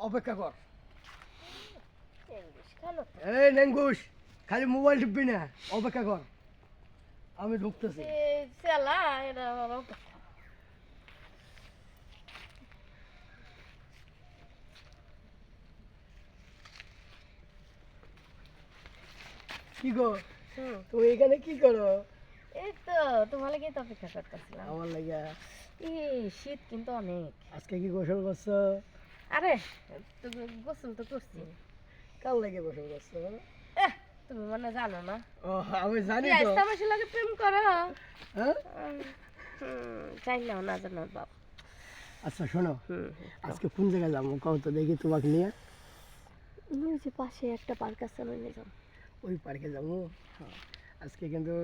অপেক্ষা কর। নেঙ্গুস খালো তো। এই নেঙ্গুস, খালি মোবাইল টিপবি না, অপেক্ষা কর, আমি ঢুকতেছি। চালা এটা আমার অপেক্ষা। কি গো, হুম, তুমি এখানে কি করো? এই তো তোমার লাগে তো অপেক্ষা করতেছিলাম। আমার লাগা শীত কিন্তু অনেক। আজকে কি গোসল করছো? আরে তুমি গোসল তো করছি। কাল লাগে গোসল করছো? এহ, তুমি মানে জানো না ও, আমি জানি কি তো। আজকে আমার লাগে প্রেম করো? হ্যাঁ? চাই না জানো বাপ। আচ্ছা শোনো, হুম, আজকে কোন জায়গায় যাবো কও তো দেখি তোমাকে নিয়ে। ওই যে পাশে একটা পার্ক আছে ওই নিয়ে যাও। ওই পার্কে যাবো। আজকে কিন্তু